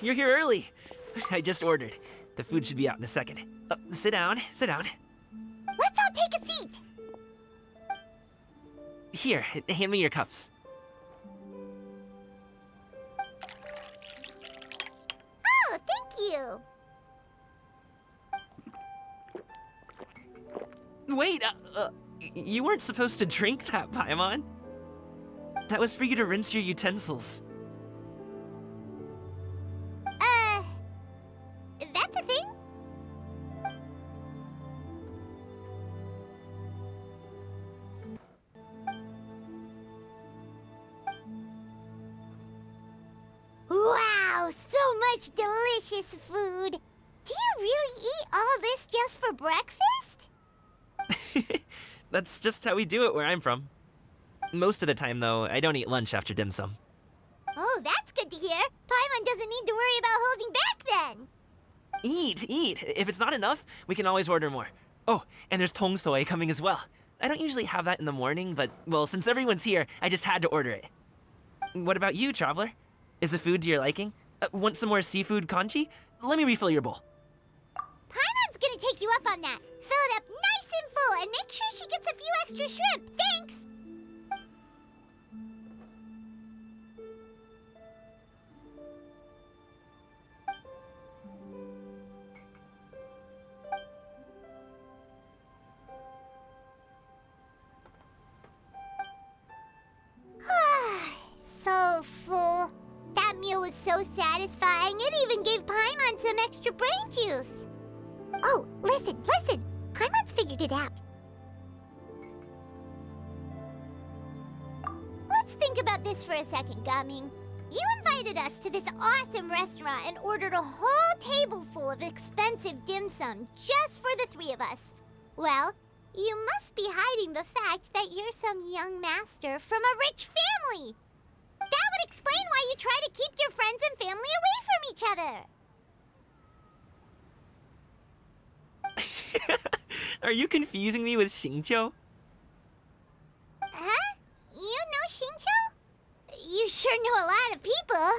you're here early. I just ordered. The food should be out in a second. Sit down, sit down. Let's all take a seat. Here, hand me your cups. Oh, thank you. Wait, you weren't supposed to drink that, Paimon. That was for you to rinse your utensils. That's a thing? Wow, so much delicious food. Do you really eat all this just for breakfast? That's just how we do it where I'm from. Most of the time, though, I don't eat lunch after dim sum. Oh, that's good to hear. Paimon doesn't need to worry about holding back then. Eat, eat. If it's not enough, we can always order more. Oh, and there's tong soy coming as well. I don't usually have that in the morning, but, well, since everyone's here, I just had to order it. What about you, traveler? Is the food to your liking? Want some more seafood congee? Let me refill your bowl. Paimon's gonna take you up on that. Fill it up nice and full and make sure she gets a few extra shrimp. Thanks! So full. That meal was so satisfying, it even gave Paimon some extra brain juice. Oh, listen, listen. Paimon's figured it out. Let's think about this for a second, Gaming. You invited us to this awesome restaurant and ordered a whole table full of expensive dim sum just for the three of us. Well, you must be hiding the fact that you're some young master from a rich family. That would explain why you try to keep your friends and family away from each other. Are you confusing me with Xingqiu? Huh? You know Xingqiu? You sure know a lot of people.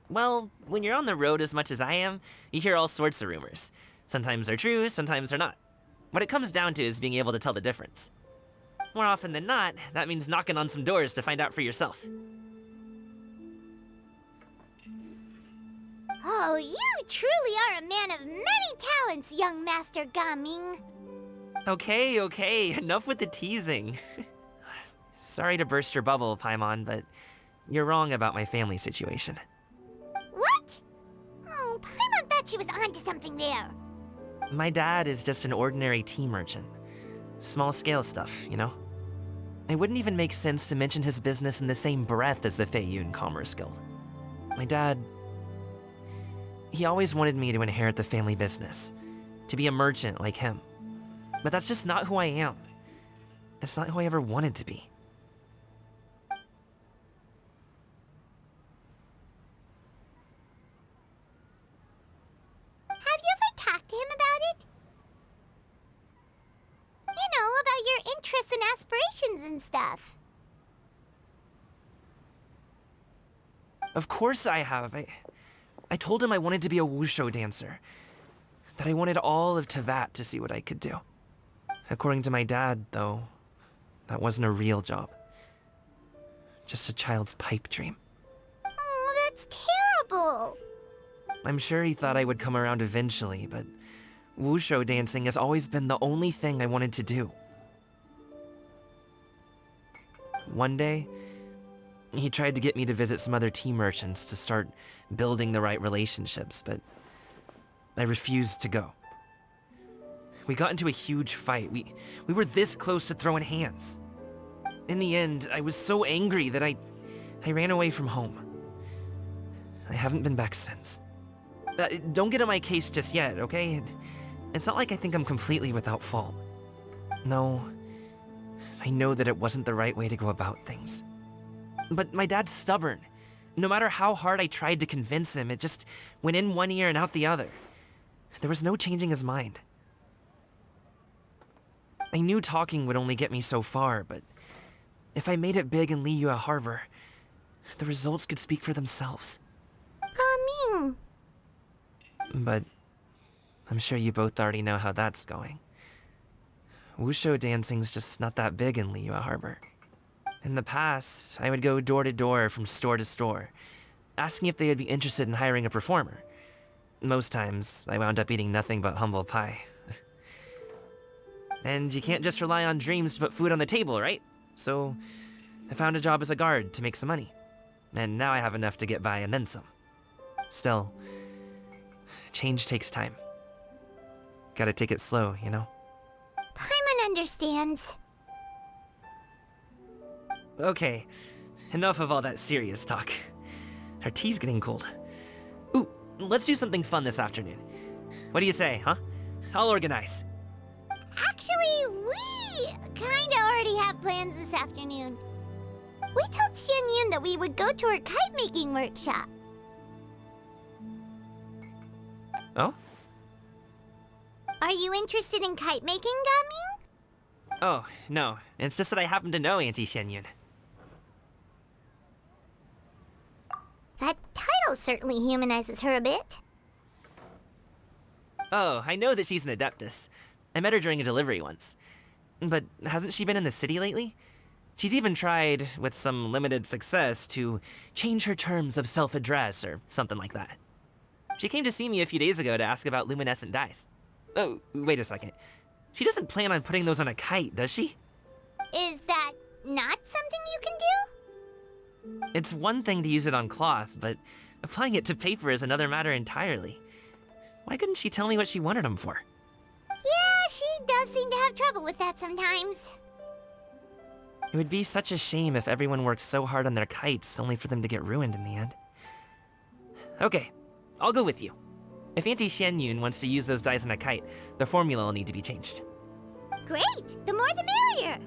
Well, when you're on the road as much as I am, you hear all sorts of rumors. Sometimes they're true, sometimes they're not. What it comes down to is being able to tell the difference. More often than not, that means knocking on some doors to find out for yourself. Oh, you truly are a man of many talents, young Master Gaming. Okay, enough with the teasing. Sorry to burst your bubble, Paimon, but you're wrong about my family situation. What? Oh, Paimon thought she was onto something there. My dad is just an ordinary tea merchant. Small-scale stuff, you know? It wouldn't even make sense to mention his business in the same breath as the Feiyun Commerce Guild. My dad... he always wanted me to inherit the family business, to be a merchant like him. But that's just not who I am. It's not who I ever wanted to be. Have you ever talked to him about it? You know, about your interests and aspirations and stuff. Of course I have. I told him I wanted to be a wushu dancer. That I wanted all of Tevat to see what I could do. According to my dad, though, that wasn't a real job. Just a child's pipe dream. Oh, that's terrible. I'm sure he thought I would come around eventually, but wushu dancing has always been the only thing I wanted to do. One day, he tried to get me to visit some other tea merchants to start building the right relationships, but I refused to go. We got into a huge fight. We were this close to throwing hands. In the end, I was so angry that I ran away from home. I haven't been back since. Don't get on my case just yet, okay? It's not like I think I'm completely without fault. No, I know that it wasn't the right way to go about things. But my dad's stubborn. No matter how hard I tried to convince him, it just went in one ear and out the other. There was no changing his mind. I knew talking would only get me so far, but if I made it big in Liyue Harbor, the results could speak for themselves. exciting! But I'm sure you both already know how that's going. Wushu dancing's just not that big in Liyue Harbor. In the past, I would go door to door from store to store, asking if they would be interested in hiring a performer. Most times, I wound up eating nothing but humble pie. And you can't just rely on dreams to put food on the table, right? So, I found a job as a guard to make some money. And now I have enough to get by and then some. Still, change takes time. Gotta take it slow, you know? Paimon understands. Okay, enough of all that serious talk. Our tea's getting cold. Ooh, let's do something fun this afternoon. What do you say, huh? I'll organize. Actually, we kinda already have plans this afternoon. We told Xianyun that we would go to her kite-making workshop. Oh? Are you interested in kite-making, Gaming? Oh, no. It's just that I happen to know Auntie Xianyun. That title certainly humanizes her a bit. Oh, I know that she's an adeptus. I met her during a delivery once. But hasn't she been in the city lately? She's even tried, with some limited success, to change her terms of self-address or something like that. She came to see me a few days ago to ask about luminescent dyes. Oh, wait a second. She doesn't plan on putting those on a kite, does she? Is that not something you can do? It's one thing to use it on cloth, but applying it to paper is another matter entirely. Why couldn't she tell me what she wanted them for? Yeah, she does seem to have trouble with that sometimes. It would be such a shame if everyone worked so hard on their kites only for them to get ruined in the end. Okay, I'll go with you. If Auntie Xianyun wants to use those dyes on a kite, the formula will need to be changed. Great! The more the merrier!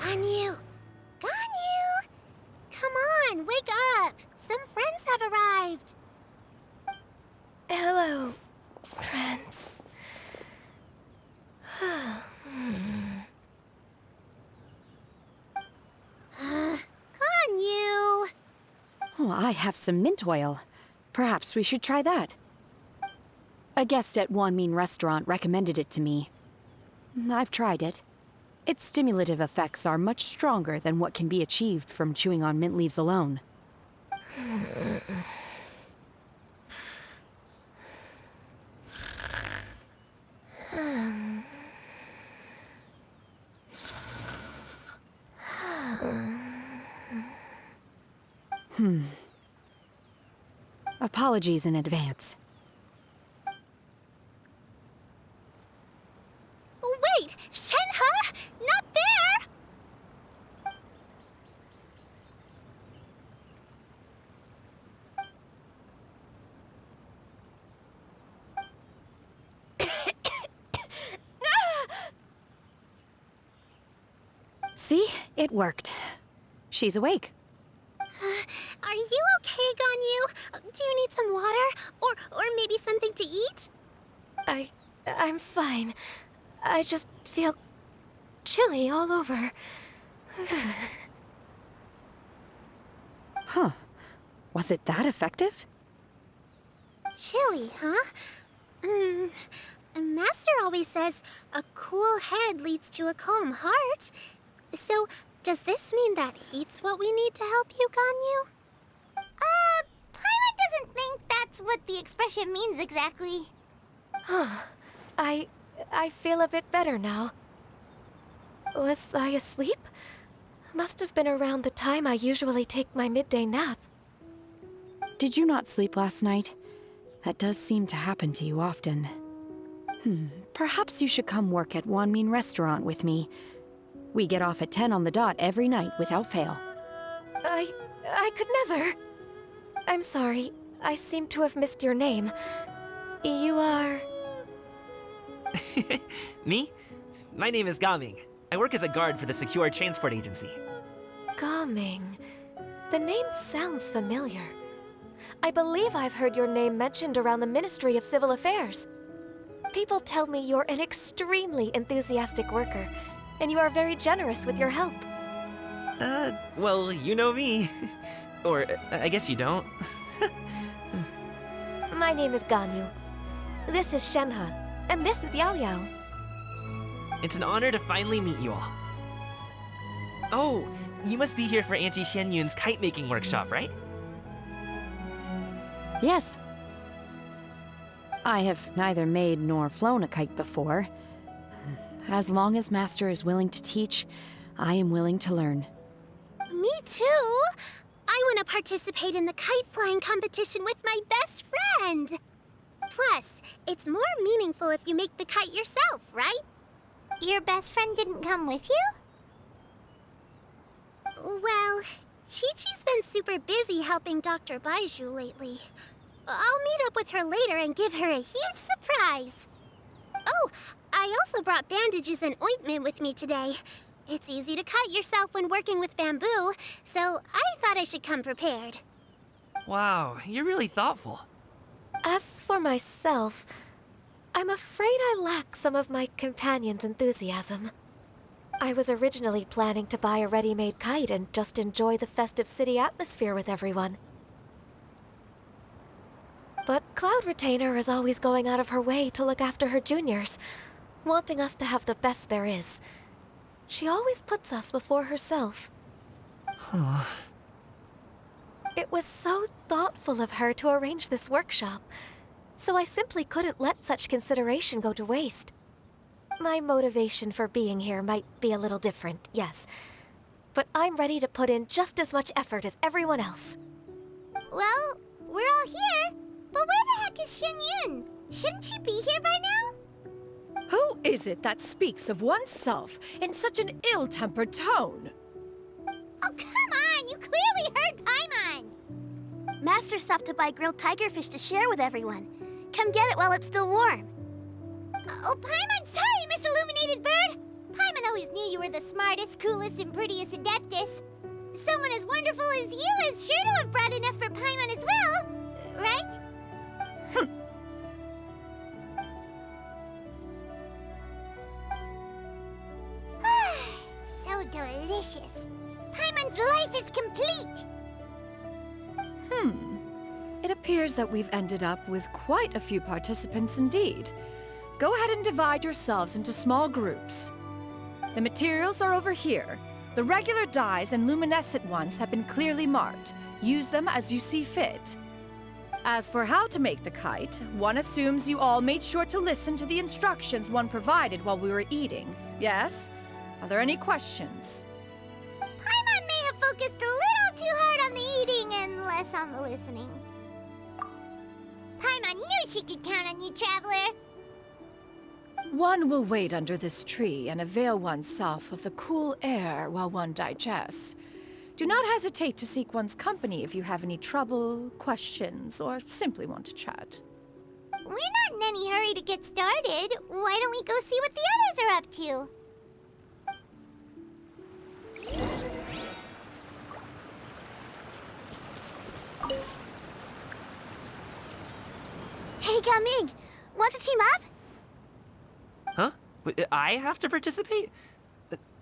Ganyu! Ganyu! Come on, wake up! Some friends have arrived. Hello, friends. Ganyu! Oh, I have some mint oil. Perhaps we should try that. A guest at Wanmin Restaurant recommended it to me. I've tried it. Its stimulative effects are much stronger than what can be achieved from chewing on mint leaves alone. Apologies in advance. Wait! Shenhe! Not there! See? It worked. She's awake. Are you okay, Ganyu? Do you need some water? Or maybe something to eat? I'm fine. I just feel chilly all over. Huh. Was it that effective? Chilly, huh? Master always says a cool head leads to a calm heart. So, does this mean that heat's what we need to help you, Ganyu? Paimon doesn't think that's what the expression means exactly. I feel a bit better now. Was I asleep? Must have been around the time I usually take my midday nap. Did you not sleep last night? That does seem to happen to you often. Perhaps you should come work at Wanmin Restaurant with me. We get off at 10 on the dot every night without fail. I could never. I'm sorry. I seem to have missed your name. You are... Me? My name is Gaming. I work as a guard for the Secure Transport Agency. Gaming. The name sounds familiar. I believe I've heard your name mentioned around the Ministry of Civil Affairs. People tell me you're an extremely enthusiastic worker, and you are very generous with your help. Well, you know me. Or, I guess you don't. My name is Ganyu. This is Shenhe, and this is Yao Yao. It's an honor to finally meet you all. Oh, you must be here for Auntie Xianyun's kite-making workshop, right? Yes. I have neither made nor flown a kite before. As long as Master is willing to teach, I am willing to learn. Me too! I want to participate in the kite flying competition with my best friend! Plus, it's more meaningful if you make the kite yourself, right? Your best friend didn't come with you? Well, Chi-Chi's been super busy helping Dr. Baiju lately. I'll meet up with her later and give her a huge surprise. Oh, I also brought bandages and ointment with me today. It's easy to cut yourself when working with bamboo, so I thought I should come prepared. Wow, you're really thoughtful. As for myself, I'm afraid I lack some of my companion's enthusiasm. I was originally planning to buy a ready-made kite and just enjoy the festive city atmosphere with everyone. But Cloud Retainer is always going out of her way to look after her juniors, wanting us to have the best there is. She always puts us before herself. Huh. It was so thoughtful of her to arrange this workshop, so I simply couldn't let such consideration go to waste. My motivation for being here might be a little different, yes, but I'm ready to put in just as much effort as everyone else. Well, we're all here, but where the heck is Xianyun? Shouldn't she be here by now? Who is it that speaks of oneself in such an ill-tempered tone? Oh, come on! You clearly heard Paimon! Master stopped to buy grilled tigerfish to share with everyone. Come get it while it's still warm. Oh, Paimon, sorry, Miss Illuminated Bird! Paimon always knew you were the smartest. brightest, coolest, and prettiest Adeptus. Someone as wonderful as you is sure to have brought enough for Paimon as well, right? So delicious. Paimon's life is complete. It appears that we've ended up with quite a few participants indeed. Go ahead and divide yourselves into small groups. The materials are over here. The regular dyes and luminescent ones have been clearly marked. Use them as you see fit. As for how to make the kite, one assumes you all made sure to listen to the instructions one provided while we were eating. Yes? Are there any questions? Paimon may have focused a little too hard on the eating and less on the listening. Paimon knew she could count on you, Traveler. One will wait under this tree and avail oneself of the cool air while one digests. Do not hesitate to seek one's company if you have any trouble, questions, or simply want to chat. We're not in any hurry to get started. Why don't we go see what the others are up to? Hey, Gaming! Want to team up? Huh? I have to participate?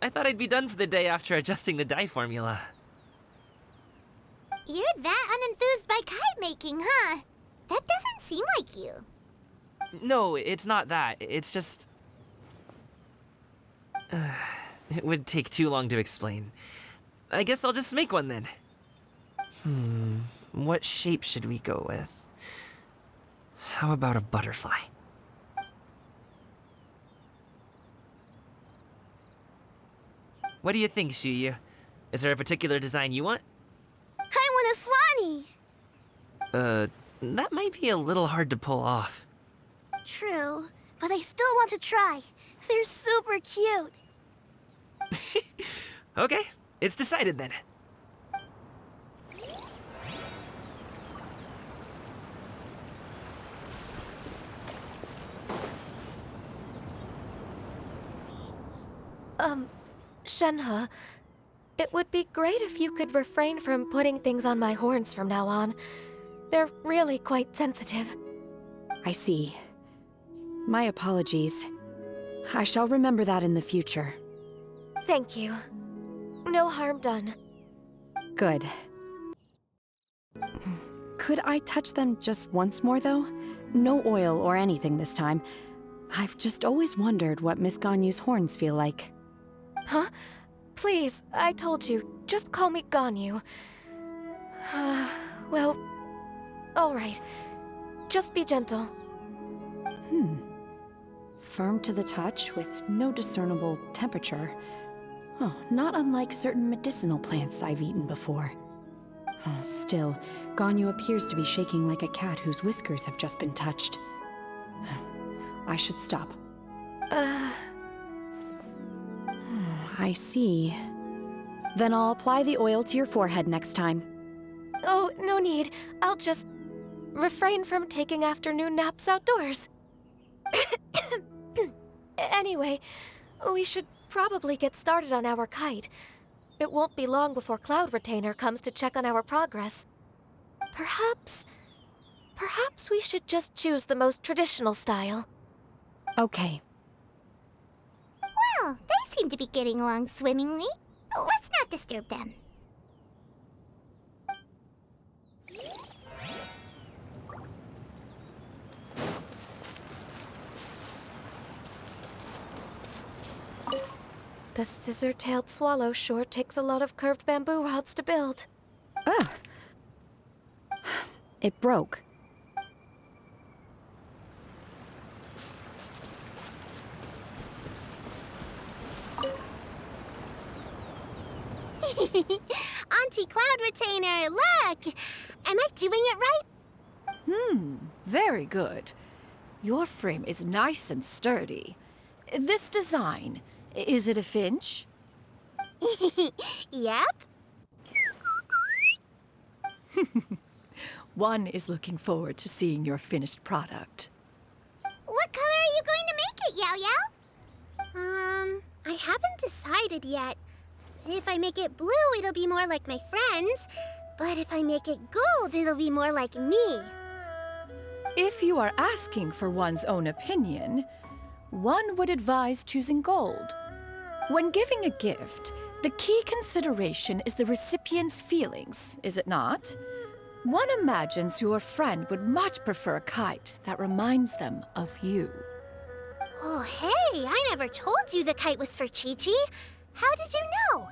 I thought I'd be done for the day after adjusting the dye formula. You're that unenthused by kite making, huh? That doesn't seem like you. No, it's not that. It's just... it would take too long to explain. I guess I'll just make one then. What shape should we go with? How about a butterfly? What do you think, Shuyu? Is there a particular design you want? I want a swanee! That might be a little hard to pull off. True, but I still want to try. They're super cute. Okay, it's decided then. Shenhe, it would be great if you could refrain from putting things on my horns from now on. They're really quite sensitive. I see. My apologies. I shall remember that in the future. Thank you. No harm done. Good. Could I touch them just once more, though? No oil or anything this time. I've just always wondered what Miss Ganyu's horns feel like. Huh? Please, I told you, just call me Ganyu. Well, all right. Just be gentle. Firm to the touch with no discernible temperature. Oh, not unlike certain medicinal plants I've eaten before. Still, Ganyu appears to be shaking like a cat whose whiskers have just been touched. I should stop. I see. Then I'll apply the oil to your forehead next time. Oh, no need. I'll just refrain from taking afternoon naps outdoors. Anyway, we should probably get started on our kite. It won't be long before Cloud Retainer comes to check on our progress. Perhaps we should just choose the most traditional style. Okay. Well, they seem to be getting along swimmingly. Let's not disturb them. The scissor-tailed swallow sure takes a lot of curved bamboo rods to build. Ugh. It broke. Auntie Cloud Retainer, look! Am I doing it right? Very good. Your frame is nice and sturdy. This design, is it a finch? Yep. One is looking forward to seeing your finished product. What color are you going to make it, Yao Yao? I haven't decided yet. If I make it blue, it'll be more like my friends. But if I make it gold, it'll be more like me. If you are asking for one's own opinion, one would advise choosing gold. When giving a gift, the key consideration is the recipient's feelings, is it not? One imagines your friend would much prefer a kite that reminds them of you. Oh, hey, I never told you the kite was for Chi-Chi. How did you know?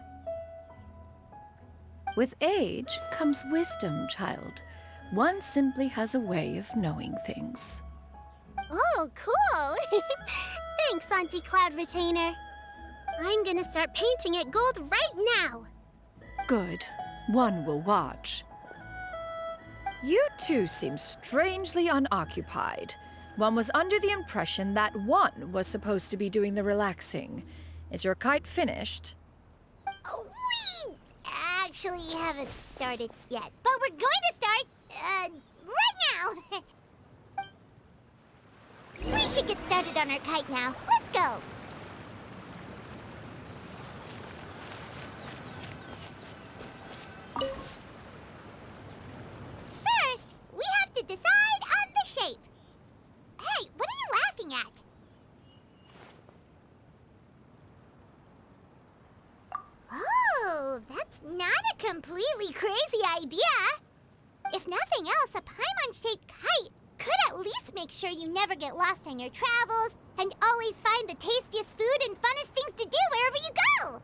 With age comes wisdom, child. One simply has a way of knowing things. Oh, cool. Thanks, Auntie Cloud Retainer. I'm gonna start painting it gold right now. Good. One will watch. You two seem strangely unoccupied. One was under the impression that one was supposed to be doing the relaxing. Is your kite finished? Oh, we actually haven't started yet, but we're going to start, right now. We should get started on our kite now. Let's go. First, we have to decide on the shape. Hey, what are you laughing at? Oh, that's not a completely crazy idea. If nothing else, a Paimon-shaped kite could at least make sure you never get lost on your travels and always find the tastiest food and funnest things to do wherever you go.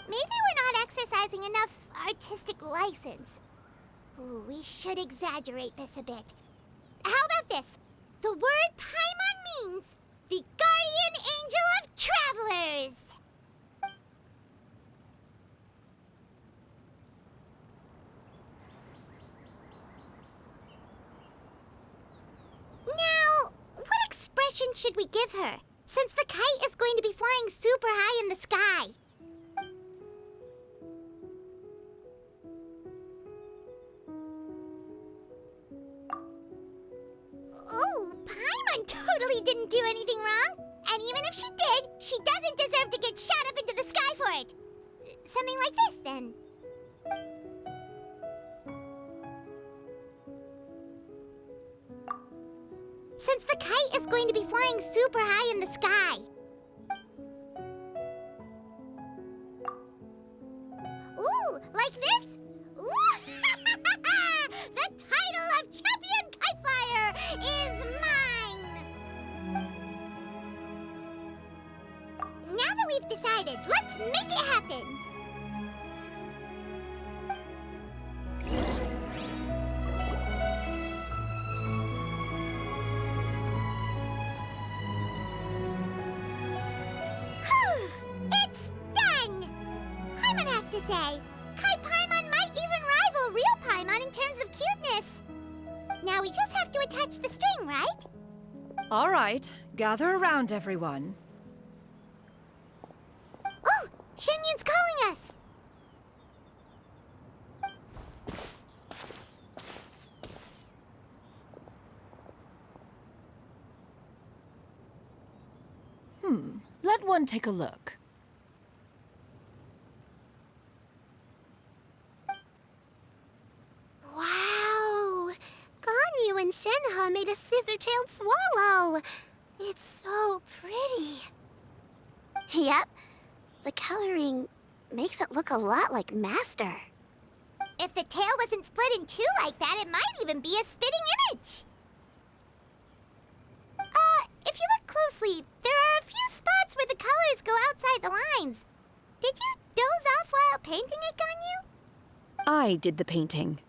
Maybe we're not exercising enough artistic license. Ooh, we should exaggerate this a bit. How about this? The word Paimon means the guardian angel of travelers. Now, what expression should we give her, since the kite is going to be flying super high in the sky? Oh, Paimon totally didn't do anything wrong. And even if she did, she doesn't deserve to get shot up into the sky for it. Something like this, then. Since the kite is going to be flying super high in the sky. Ooh, like this? Ooh! The title of Champion Kite Flyer is mine! Now that we've decided, let's make it happen! It's done! Paimon has to say, Kai Paimon might even rival real Paimon in terms of cuteness. Now we just have to attach the string, right? All right, gather around, everyone. Oh, Shenyun's calling us! Let one take a look. Wow! Ganyu and Shenhe made a scissor-tailed swallow! It's so pretty. Yep. The coloring makes it look a lot like Master. If the tail wasn't split in two like that, it might even be a spitting image. If you look closely, there are a few spots where the colors go outside the lines. Did you doze off while painting it, Ganyu? I did the painting.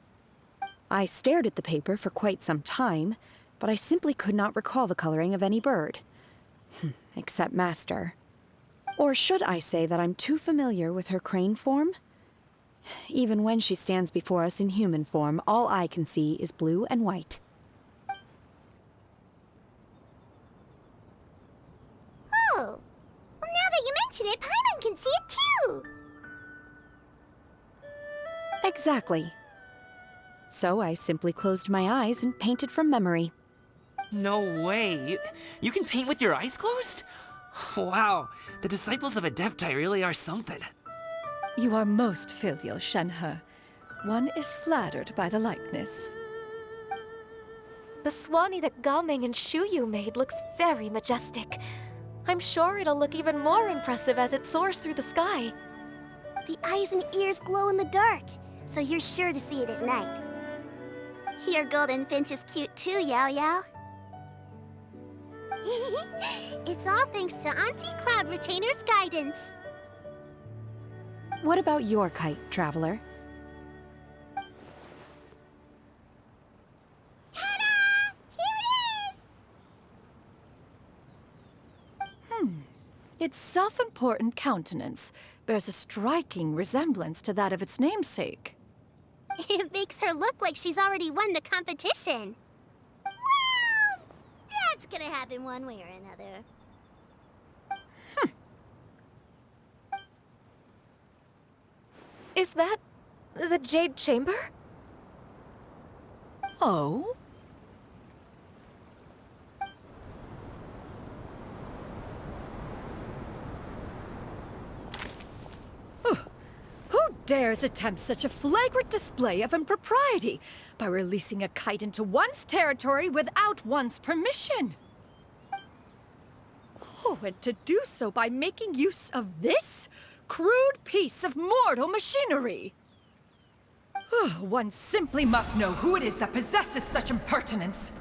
I stared at the paper for quite some time, but I simply could not recall the coloring of any bird. Except Master. Or should I say that I'm too familiar with her crane form? Even when she stands before us in human form, all I can see is blue and white. Oh. Well, now that you mention it, Paimon can see it too! Exactly. So I simply closed my eyes and painted from memory. No way. You can paint with your eyes closed? Wow, the disciples of Adepti really are something. You are most filial, Shenhe. One is flattered by the likeness. The Swanee that Gaming and Shuyu made looks very majestic. I'm sure it'll look even more impressive as it soars through the sky. The eyes and ears glow in the dark, so you're sure to see it at night. Your golden finch is cute too, Yao Yao. It's all thanks to Auntie Cloud Retainer's guidance. What about your kite, Traveler? Ta-da! Here it is! Its self-important countenance bears a striking resemblance to that of its namesake. It makes her look like she's already won the competition. Well, that's gonna happen one way or another. Is that the Jade Chamber? Oh? Who dares attempt such a flagrant display of impropriety by releasing a kite into one's territory without one's permission? Oh, and to do so by making use of this crude piece of mortal machinery! One simply must know who it is that possesses such impertinence.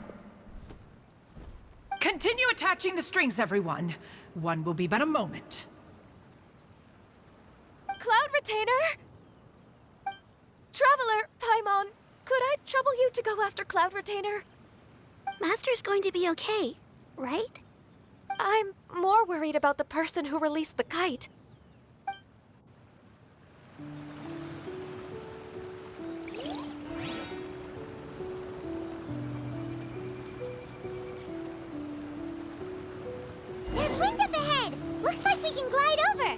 Continue attaching the strings, everyone. One will be but a moment. Cloud Retainer? Traveler, Paimon, could I trouble you to go after Cloud Retainer? Master's going to be okay, right? I'm more worried about the person who released the kite. There's wind up ahead! Looks like we can glide over!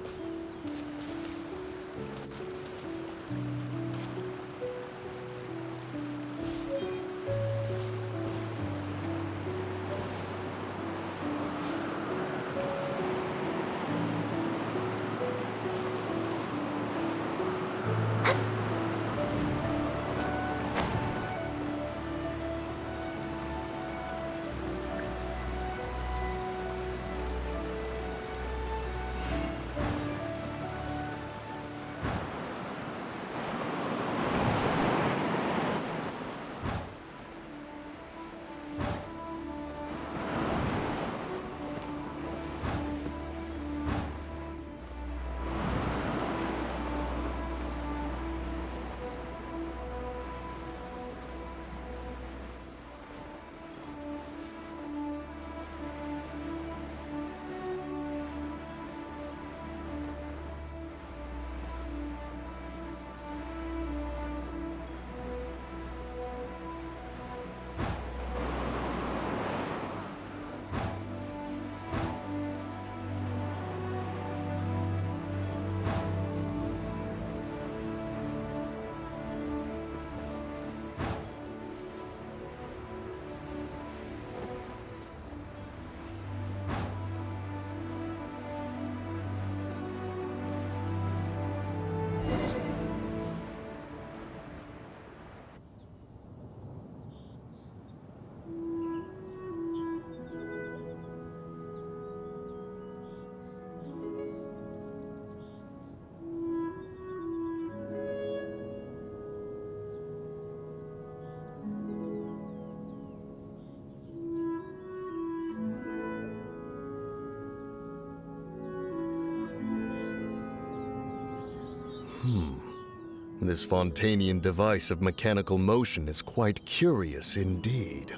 This Fontanian device of mechanical motion is quite curious indeed.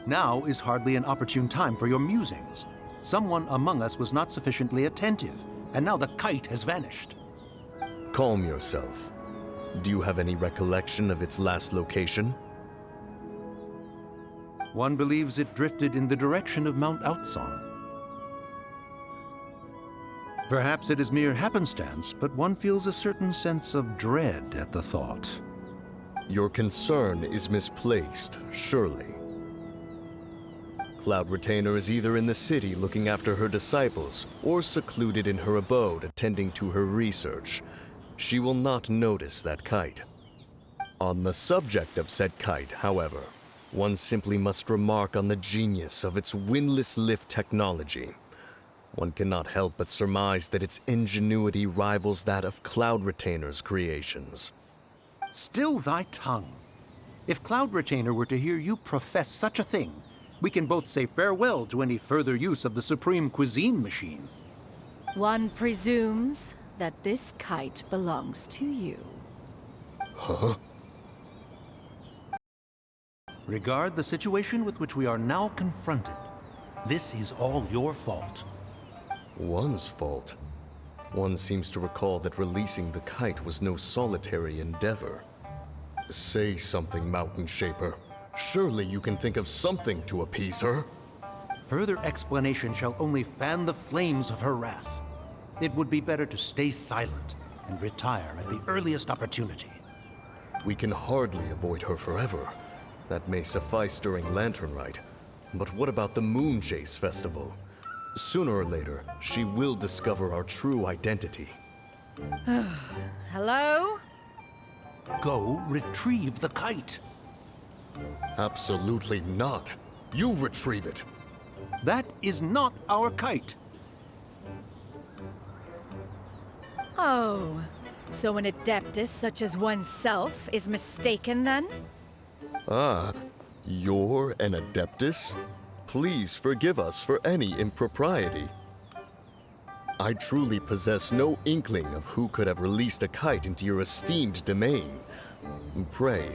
Now is hardly an opportune time for your musings. Someone among us was not sufficiently attentive, and now the kite has vanished. Calm yourself. Do you have any recollection of its last location? One believes it drifted in the direction of Mount Outsong. Perhaps it is mere happenstance, but one feels a certain sense of dread at the thought. Your concern is misplaced, surely. Cloud Retainer is either in the city looking after her disciples, or secluded in her abode attending to her research. She will not notice that kite. On the subject of said kite, however, one simply must remark on the genius of its windlass lift technology. One cannot help but surmise that its ingenuity rivals that of Cloud Retainer's creations. Still thy tongue. If Cloud Retainer were to hear you profess such a thing, we can both say farewell to any further use of the Supreme Cuisine Machine. One presumes that this kite belongs to you. Huh? Regard the situation with which we are now confronted. This is all your fault. One's fault. One seems to recall that releasing the kite was no solitary endeavor. Say something, Mountain Shaper. Surely you can think of something to appease her. Further explanation shall only fan the flames of her wrath. It would be better to stay silent and retire at the earliest opportunity. We can hardly avoid her forever. That may suffice during Lantern Rite. But what about the Moon Chase Festival? Sooner or later, she will discover our true identity. Hello? Go retrieve the kite. Absolutely not. You retrieve it. That is not our kite. Oh, so an adeptus such as oneself is mistaken then? Ah, you're an Adeptus? Please forgive us for any impropriety. I truly possess no inkling of who could have released a kite into your esteemed domain. Pray,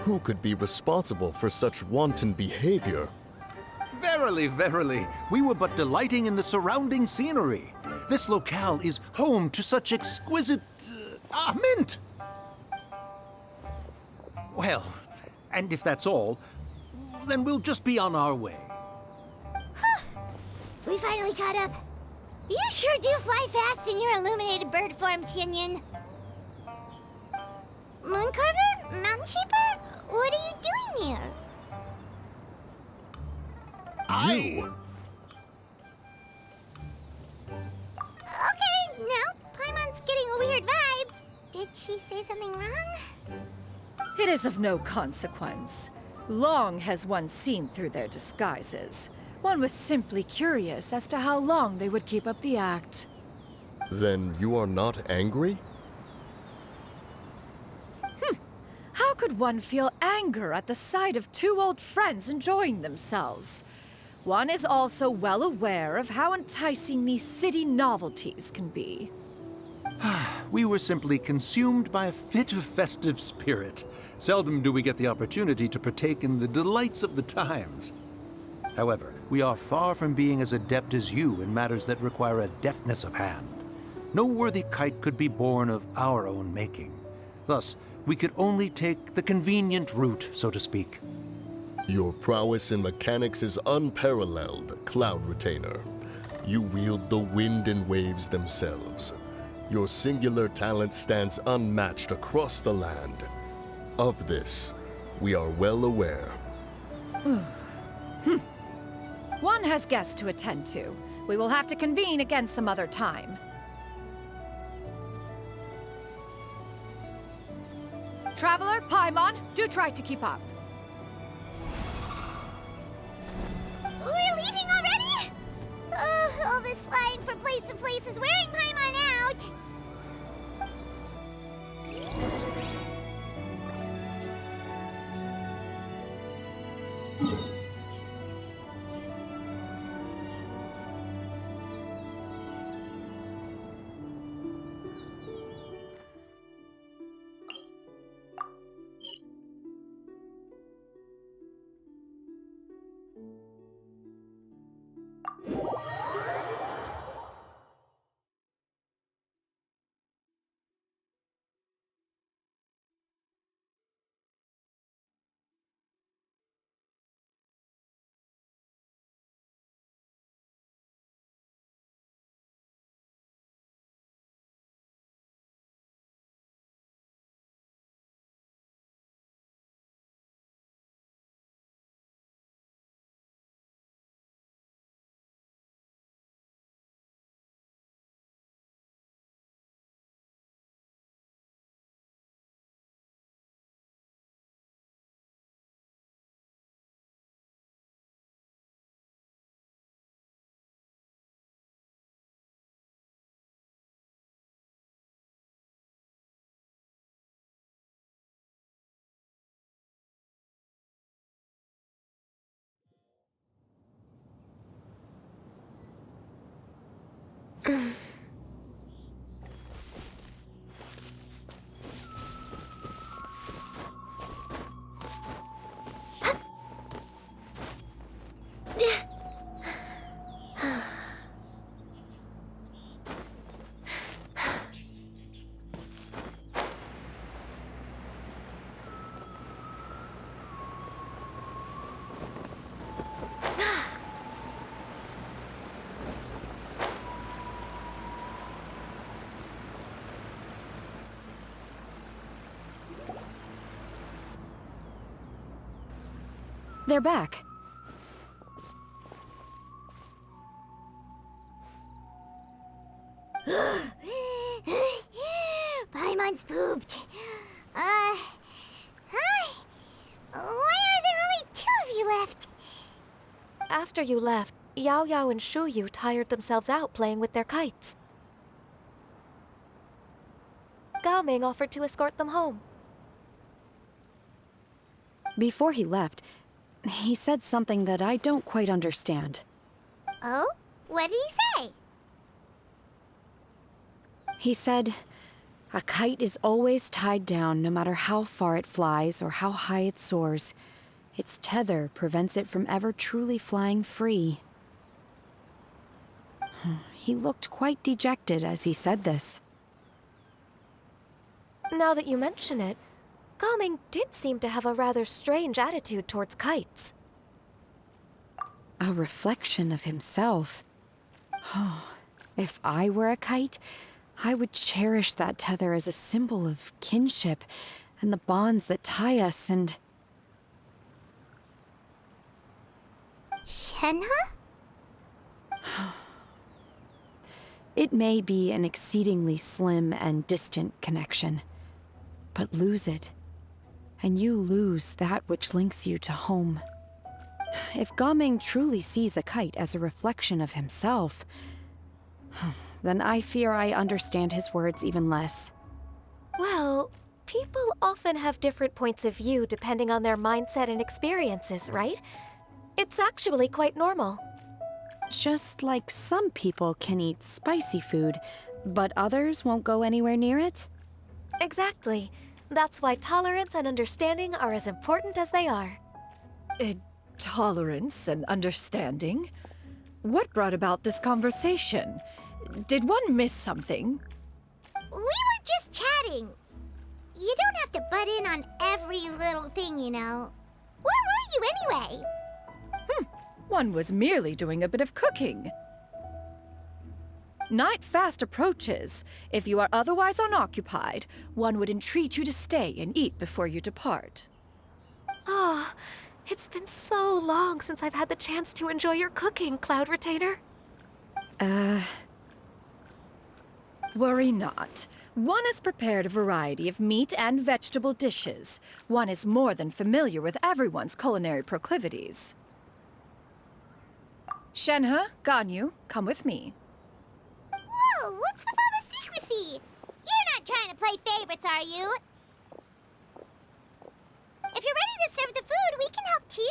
who could be responsible for such wanton behavior? Verily, verily, we were but delighting in the surrounding scenery. This locale is home to such exquisite... mint! Well, and if that's all, then we'll just be on our way. We finally caught up. You sure do fly fast in your illuminated bird form, Xinyan. Mooncarver? Mountain Shaper? What are you doing here? You? Okay, now Paimon's getting a weird vibe. Did she say something wrong? It is of no consequence. Long has one seen through their disguises. One was simply curious as to how long they would keep up the act. Then you are not angry? How could one feel anger at the sight of two old friends enjoying themselves? One is also well aware of how enticing these city novelties can be. We were simply consumed by a fit of festive spirit. Seldom do we get the opportunity to partake in the delights of the times. However, we are far from being as adept as you in matters that require a deftness of hand. No worthy kite could be born of our own making. Thus, we could only take the convenient route, so to speak. Your prowess in mechanics is unparalleled, Cloud Retainer. You wield the wind and waves themselves. Your singular talent stands unmatched across the land. Of this, we are well aware. One has guests to attend to. We will have to convene again some other time. Traveler, Paimon, do try to keep up. We're leaving already? All this flying from place to place is wearing Paimon out. They're back. Paimon's pooped. Hi. Why are there only two of you left? After you left, Yao Yao and Shu Yu tired themselves out playing with their kites. Gao Ming offered to escort them home. Before he left, he said something that I don't quite understand. Oh? What did he say? He said, a kite is always tied down no matter how far it flies or how high it soars. Its tether prevents it from ever truly flying free. He looked quite dejected as he said this. Now that you mention it, Gao Ming did seem to have a rather strange attitude towards kites. A reflection of himself. If I were a kite, I would cherish that tether as a symbol of kinship and the bonds that tie us and... Shenhe? It may be an exceedingly slim and distant connection, but lose it, and you lose that which links you to home. If Gao Ming truly sees a kite as a reflection of himself, then I fear I understand his words even less. Well, people often have different points of view depending on their mindset and experiences, right? It's actually quite normal. Just like some people can eat spicy food, but others won't go anywhere near it? Exactly. That's why tolerance and understanding are as important as they are. Tolerance and understanding? What brought about this conversation? Did one miss something? We were just chatting. You don't have to butt in on every little thing, you know. Where were you anyway? One was merely doing a bit of cooking. Night fast approaches. If you are otherwise unoccupied, one would entreat you to stay and eat before you depart. Oh, it's been so long since I've had the chance to enjoy your cooking, Cloud Retainer. Worry not. One has prepared a variety of meat and vegetable dishes. One is more than familiar with everyone's culinary proclivities. Shenhe, Ganyu, come with me. Whoa, what's with all the secrecy? You're not trying to play favorites, are you? If you're ready to serve the food, we can help too.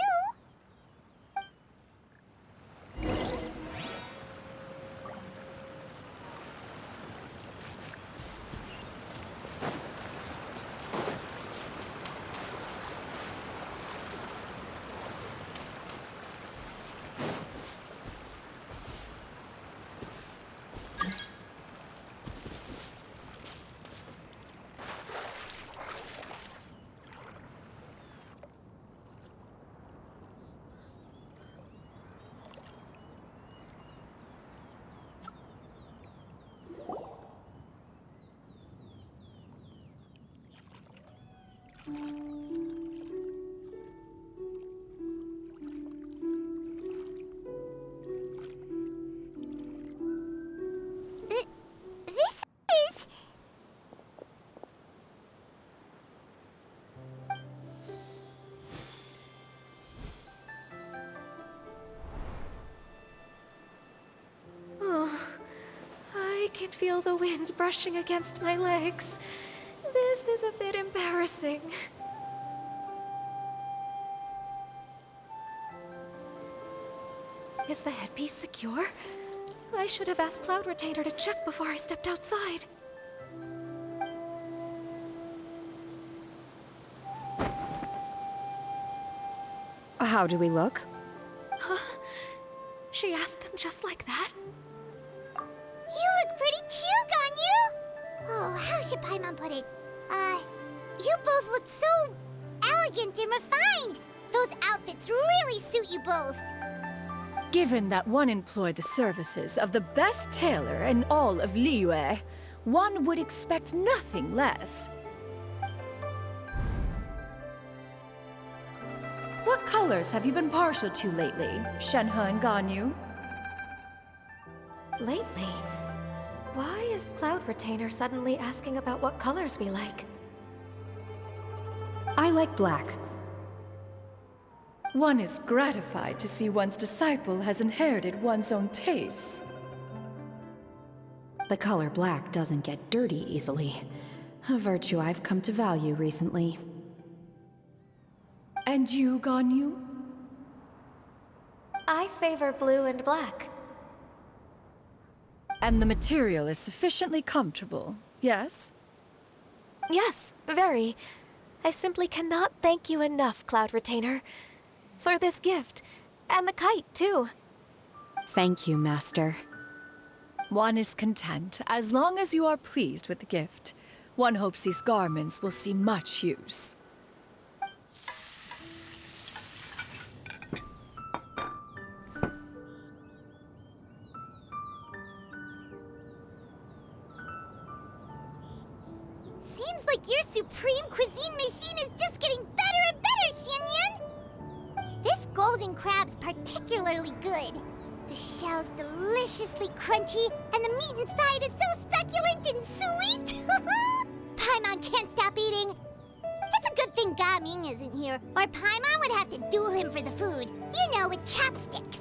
This is... Oh, I can feel the wind brushing against my legs. This is a bit embarrassing. Is the headpiece secure? I should have asked Cloud Retainer to check before I stepped outside. How do we look? She asked them just like that? You look pretty too, Ganyu! Oh, how should Paimon put it? You both look so elegant and refined. Those outfits really suit you both. Given that one employed the services of the best tailor in all of Liyue, one would expect nothing less. What colors have you been partial to lately, Shenhe and Ganyu? Lately? Why is Cloud Retainer suddenly asking about what colors we like? I like black. One is gratified to see one's disciple has inherited one's own tastes. The color black doesn't get dirty easily. A virtue I've come to value recently. And you, Ganyu? I favor blue and black. And the material is sufficiently comfortable, yes? Yes, very. I simply cannot thank you enough, Cloud Retainer. For this gift. And the kite, too. Thank you, Master. One is content as long as you are pleased with the gift. One hopes these garments will see much use. Seems like your supreme cuisine machine is just getting better and better, Xianyun! This golden crab's particularly good. The shell's deliciously crunchy, and the meat inside is so succulent and sweet! Paimon can't stop eating. It's a good thing Gaming isn't here, or Paimon would have to duel him for the food. You know, with chopsticks.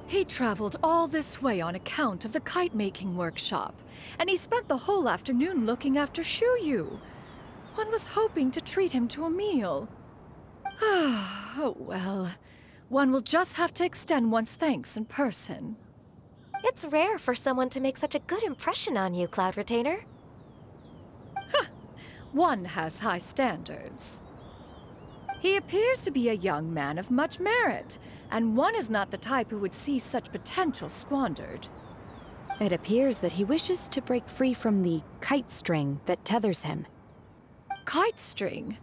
He traveled all this way on account of the kite-making workshop, and he spent the whole afternoon looking after Shuyu. One was hoping to treat him to a meal. Oh well, one will just have to extend one's thanks in person. It's rare for someone to make such a good impression on you, Cloud Retainer. One has high standards. He appears to be a young man of much merit, and one is not the type who would see such potential squandered. It appears that he wishes to break free from the kite string that tethers him. Kite string?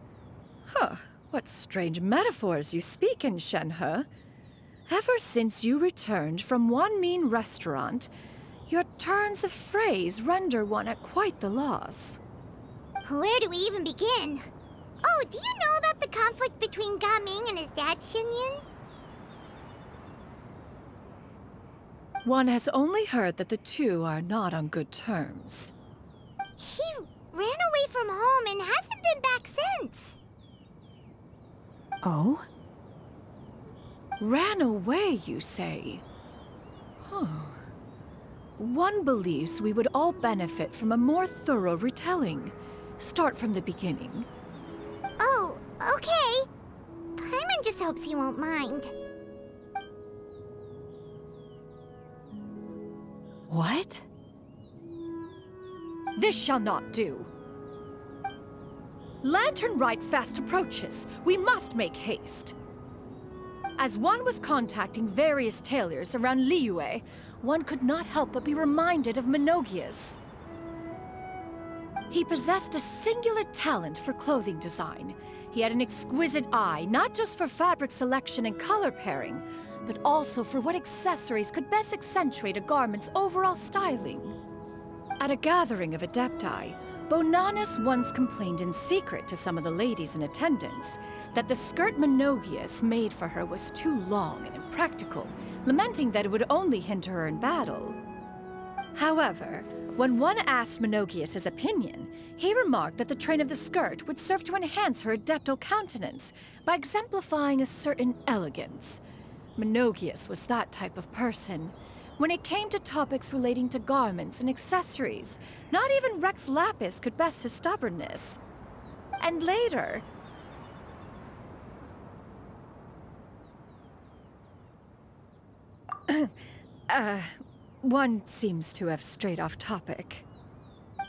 Huh, what strange metaphors you speak in, Shenhe. Ever since you returned from one mean restaurant, your turns of phrase render one at quite the loss. Where do we even begin? Oh, do you know about the conflict between Gaming and his dad, Xianyun? One has only heard that the two are not on good terms. He ran away from home and hasn't been back since. Oh? Ran away, you say? Huh. One believes we would all benefit from a more thorough retelling. Start from the beginning. Oh, okay. Paimon just hopes he won't mind. What? This shall not do. Lantern Rite fast approaches. We must make haste. As one was contacting various tailors around Liyue, one could not help but be reminded of Menogias. He possessed a singular talent for clothing design. He had an exquisite eye, not just for fabric selection and color pairing, but also for what accessories could best accentuate a garment's overall styling. At a gathering of Adepti, Bonanis once complained in secret to some of the ladies in attendance that the skirt Menogias made for her was too long and impractical, lamenting that it would only hinder her in battle. However, when one asked Menogias his opinion, he remarked that the train of the skirt would serve to enhance her adeptal countenance by exemplifying a certain elegance. Menogias was that type of person. When it came to topics relating to garments and accessories, not even Rex Lapis could best his stubbornness. And later... One seems to have strayed off topic.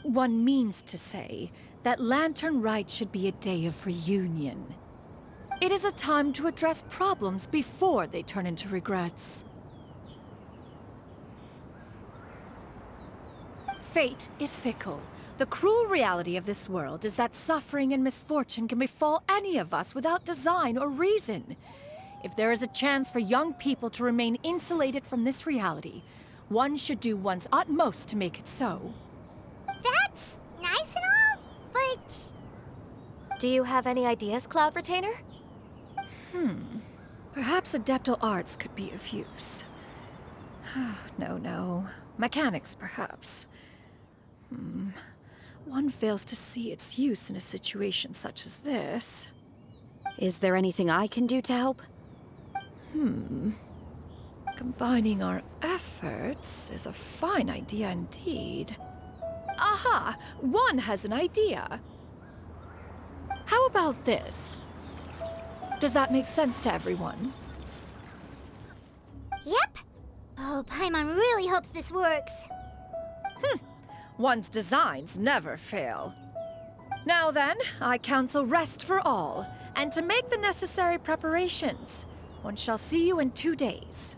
One means to say that Lantern Rite should be a day of reunion. It is a time to address problems before they turn into regrets. Fate is fickle. The cruel reality of this world is that suffering and misfortune can befall any of us without design or reason. If there is a chance for young people to remain insulated from this reality, one should do one's utmost to make it so. That's nice and all, but... Do you have any ideas, Cloud Retainer? Perhaps Adeptal Arts could be of use. No. Mechanics, perhaps. One fails to see its use in a situation such as this. Is there anything I can do to help? Combining our efforts is a fine idea indeed. Aha! One has an idea. How about this? Does that make sense to everyone? Yep. Oh, Paimon really hopes this works. One's designs never fail. Now then, I counsel rest for all, and to make the necessary preparations. One shall see you in 2 days.